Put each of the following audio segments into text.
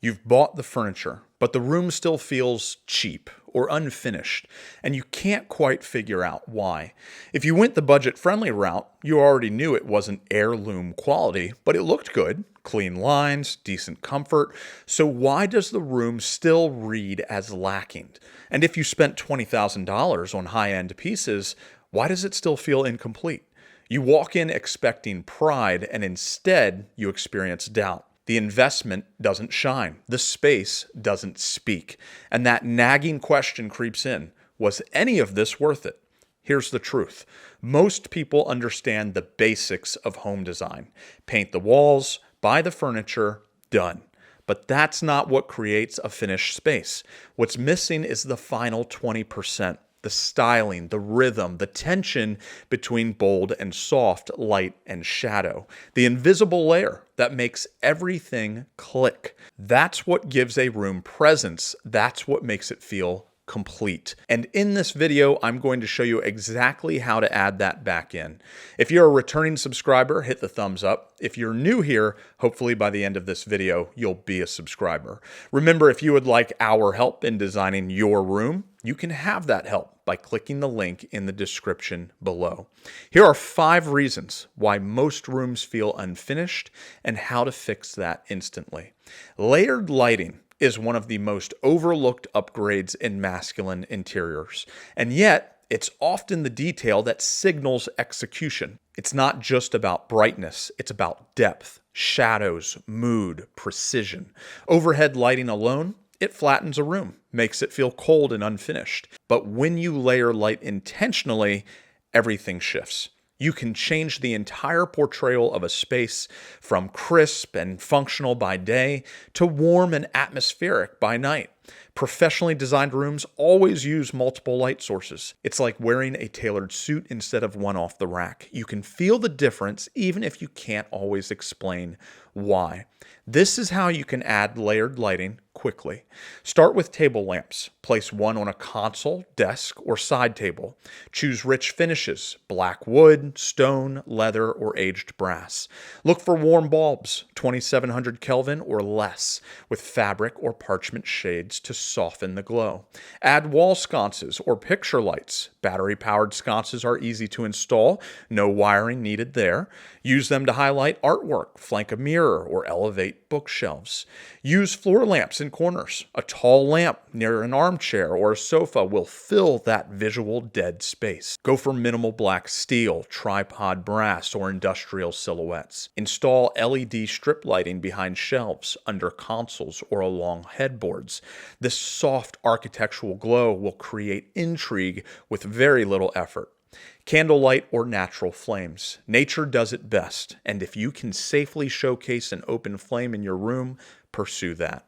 You've bought the furniture, but the room still feels cheap or unfinished, and you can't quite figure out why. If you went the budget-friendly route, you already knew it wasn't heirloom quality, but it looked good. Clean lines, decent comfort. So why does the room still read as lacking? And if you spent $20,000 on high-end pieces, why does it still feel incomplete? You walk in expecting pride, and instead you experience doubt. The investment doesn't shine. The space doesn't speak. And that nagging question creeps in. Was any of this worth it? Here's the truth. Most people understand the basics of home design. Paint the walls, buy the furniture, done. But that's not what creates a finished space. What's missing is the final 20%. The styling, the rhythm, the tension between bold and soft, light and shadow. The invisible layer that makes everything click. That's what gives a room presence. That's what makes it feel complete. And in this video, I'm going to show you exactly how to add that back in. If you're a returning subscriber, hit the thumbs up. If you're new here, hopefully by the end of this video, you'll be a subscriber. Remember, if you would like our help in designing your room, you can have that help by clicking the link in the description below. Here are 5 reasons why most rooms feel unfinished and how to fix that instantly. Layered lighting is one of the most overlooked upgrades in masculine interiors, and yet it's often the detail that signals execution. It's not just about brightness, it's about depth, shadows, mood, precision. Overhead lighting alone, it flattens a room, makes it feel cold and unfinished. But when you layer light intentionally, everything shifts. You can change the entire portrayal of a space from crisp and functional by day to warm and atmospheric by night. Professionally designed rooms always use multiple light sources. It's like wearing a tailored suit instead of one off the rack. You can feel the difference even if you can't always explain why. This is how you can add layered lighting quickly. Start with table lamps. Place one on a console, desk, or side table. Choose rich finishes, black wood, stone, leather, or aged brass. Look for warm bulbs, 2700 Kelvin or less, with fabric or parchment shades to soften the glow. Add wall sconces or picture lights. Battery-powered sconces are easy to install, no wiring needed there. Use them to highlight artwork, flank a mirror, or elevate bookshelves. Use floor lamps in corners. A tall lamp near an armchair or a sofa will fill that visual dead space. Go for minimal black steel, tripod brass, or industrial silhouettes. Install LED strip lighting behind shelves, under consoles, or along headboards. This soft architectural glow will create intrigue with very little effort. Candlelight or natural flames. Nature does it best, and if you can safely showcase an open flame in your room, pursue that.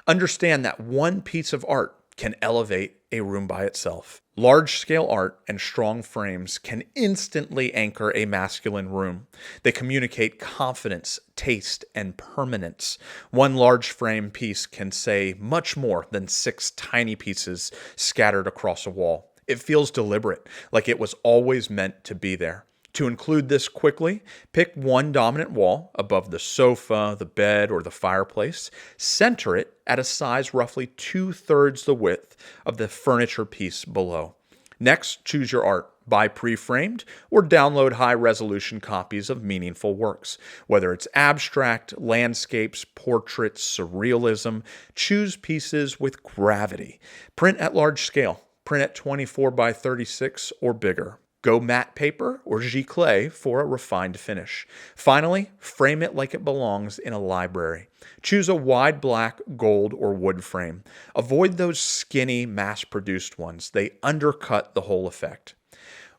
Understand that one piece of art can elevate a room by itself. Large-scale art and strong frames can instantly anchor a masculine room. They communicate confidence, taste, and permanence. One large frame piece can say much more than 6 tiny pieces scattered across a wall. It feels deliberate, like it was always meant to be there. To include this quickly, pick one dominant wall above the sofa, the bed, or the fireplace. Center it at a size roughly 2/3 the width of the furniture piece below. Next, choose your art. Buy pre-framed or download high-resolution copies of meaningful works. Whether it's abstract, landscapes, portraits, surrealism, choose pieces with gravity. Print at large scale. Print at 24 by 36 or bigger. Go matte paper or giclée for a refined finish. Finally, frame it like it belongs in a library. Choose a wide black, gold, or wood frame. Avoid those skinny, mass-produced ones. They undercut the whole effect.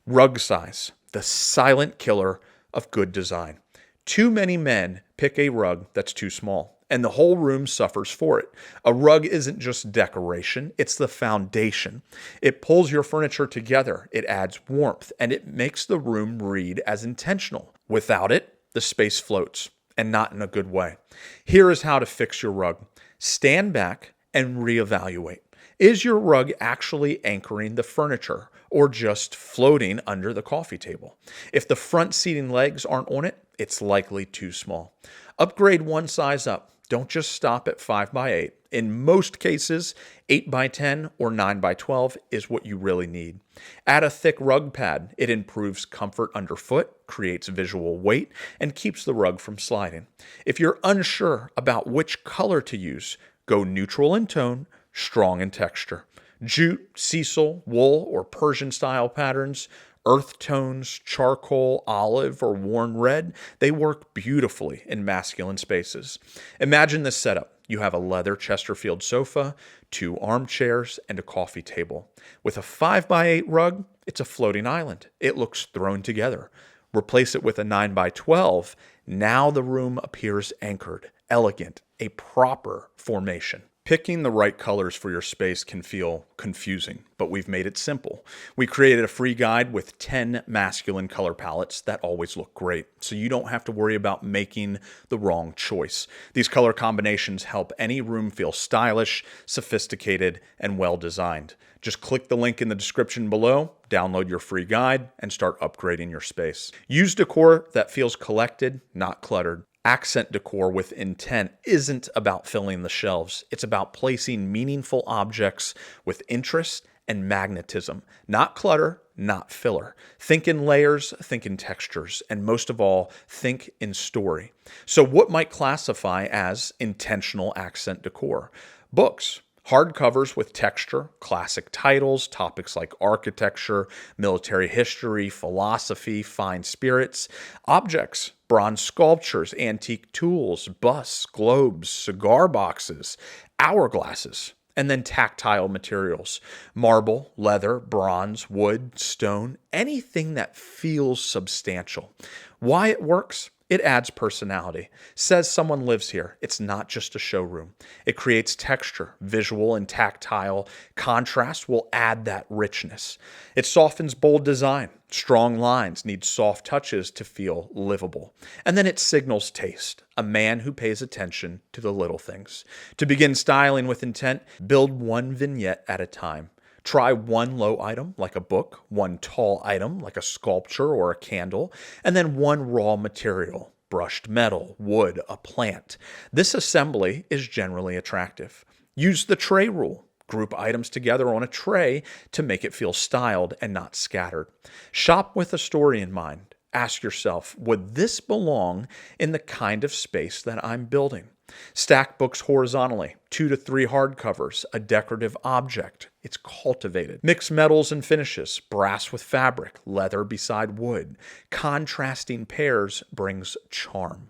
Rug size, the silent killer of good design. Too many men pick a rug that's too small, and the whole room suffers for it. A rug isn't just decoration, it's the foundation. It pulls your furniture together, it adds warmth, and it makes the room read as intentional. Without it, the space floats, and not in a good way. Here is how to fix your rug. Stand back and reevaluate. Is your rug actually anchoring the furniture or just floating under the coffee table? If the front seating legs aren't on it, it's likely too small. Upgrade one size up. Don't just stop at 5 by 8. In most cases, 8 by 10 or 9 by 12 is what you really need. Add a thick rug pad. It improves comfort underfoot, creates visual weight, and keeps the rug from sliding. If you're unsure about which color to use, go neutral in tone, strong in texture. Jute, sisal, wool, or Persian style patterns, earth tones, charcoal, olive, or worn red, they work beautifully in masculine spaces. Imagine this setup. You have a leather Chesterfield sofa, 2 armchairs, and a coffee table. With a 5 by 8 rug, it's a floating island. It looks thrown together. Replace it with a 9 by 12. Now the room appears anchored, elegant, a proper formation. Picking the right colors for your space can feel confusing, but we've made it simple. We created a free guide with 10 masculine color palettes that always look great, so you don't have to worry about making the wrong choice. These color combinations help any room feel stylish, sophisticated, and well-designed. Just click the link in the description below, download your free guide, and start upgrading your space. Use decor that feels collected, not cluttered. Accent decor with intent isn't about filling the shelves. It's about placing meaningful objects with interest and magnetism. Not clutter, not filler. Think in layers, think in textures, and most of all, think in story. So what might classify as intentional accent decor? Books. Hardcovers with texture, classic titles, topics like architecture, military history, philosophy, fine spirits. Objects, bronze sculptures, antique tools, busts, globes, cigar boxes, hourglasses. And then tactile materials, marble, leather, bronze, wood, stone, anything that feels substantial. Why it works? It adds personality. Says someone lives here. It's not just a showroom. It creates texture, visual and tactile. Contrast will add that richness. It softens bold design. Strong lines need soft touches to feel livable. And then it signals taste. A man who pays attention to the little things. To begin styling with intent, build one vignette at a time. Try one low item, like a book, one tall item, like a sculpture or a candle, and then one raw material, brushed metal, wood, a plant. This assembly is generally attractive. Use the tray rule. Group items together on a tray to make it feel styled and not scattered. Shop with a story in mind. Ask yourself, would this belong in the kind of space that I'm building? Stack books horizontally, 2 to 3 hardcovers, a decorative object. It's cultivated. Mix metals and finishes, brass with fabric, leather beside wood. Contrasting pairs brings charm.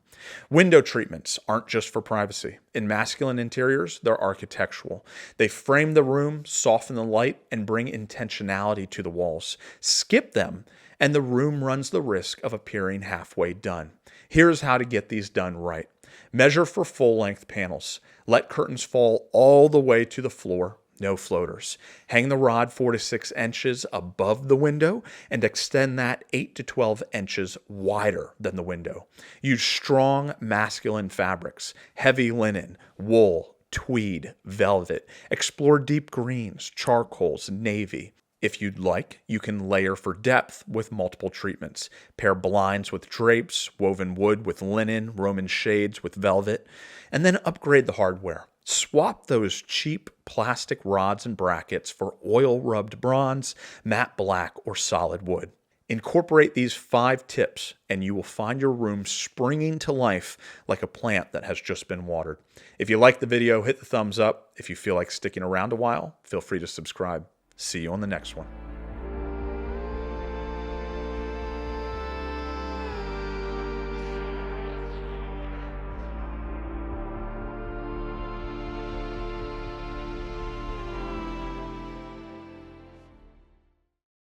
Window treatments aren't just for privacy. In masculine interiors, they're architectural. They frame the room, soften the light, and bring intentionality to the walls. Skip them, and the room runs the risk of appearing halfway done. Here's how to get these done right. Measure for full-length panels. Let curtains fall all the way to the floor. No floaters. Hang the rod 4 to 6 inches above the window and extend that 8 to 12 inches wider than the window. Use strong masculine fabrics, heavy linen, wool, tweed, velvet. Explore deep greens, charcoals, navy. If you'd like, you can layer for depth with multiple treatments. Pair blinds with drapes, woven wood with linen, Roman shades with velvet, and then upgrade the hardware. Swap those cheap plastic rods and brackets for oil-rubbed bronze, matte black, or solid wood. Incorporate these 5 tips, and you will find your room springing to life like a plant that has just been watered. If you like the video, hit the thumbs up. If you feel like sticking around a while, feel free to subscribe. See you on the next one.